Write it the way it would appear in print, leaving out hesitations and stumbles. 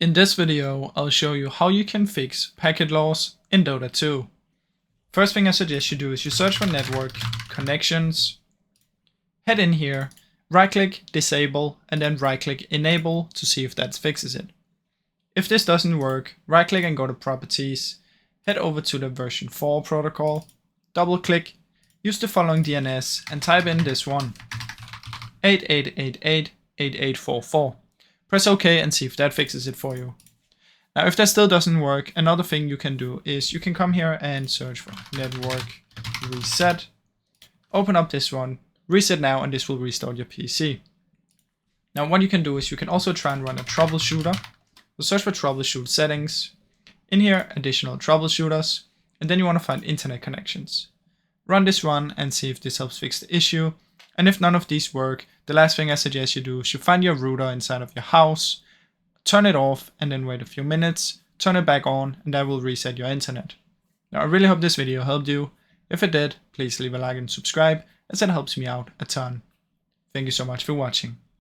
In this video, I'll show you how you can fix packet loss in Dota 2. First thing I suggest you do is you search for network, connections, head in here, right click disable and then right click enable to see if that fixes it. If this doesn't work, right click and go to properties, head over to the version 4 protocol, double click, use the following DNS and type in this one, 88888844. Press OK and see if that fixes it for you. Now if that still doesn't work, another thing you can do is you can come here and search for network reset, open up this one, reset now, and this will restart your PC. Now what you can do is you can also try and run a troubleshooter. So search for troubleshoot settings, in here additional troubleshooters, and then you want to find internet connections. Run this one and see if this helps fix the issue. And if none of these work, the last thing I suggest you do is you find your router inside of your house, turn it off, and then wait a few minutes, turn it back on, and that will reset your internet. Now I really hope this video helped you. If it did, please leave a like and subscribe, as that helps me out a ton. Thank you so much for watching.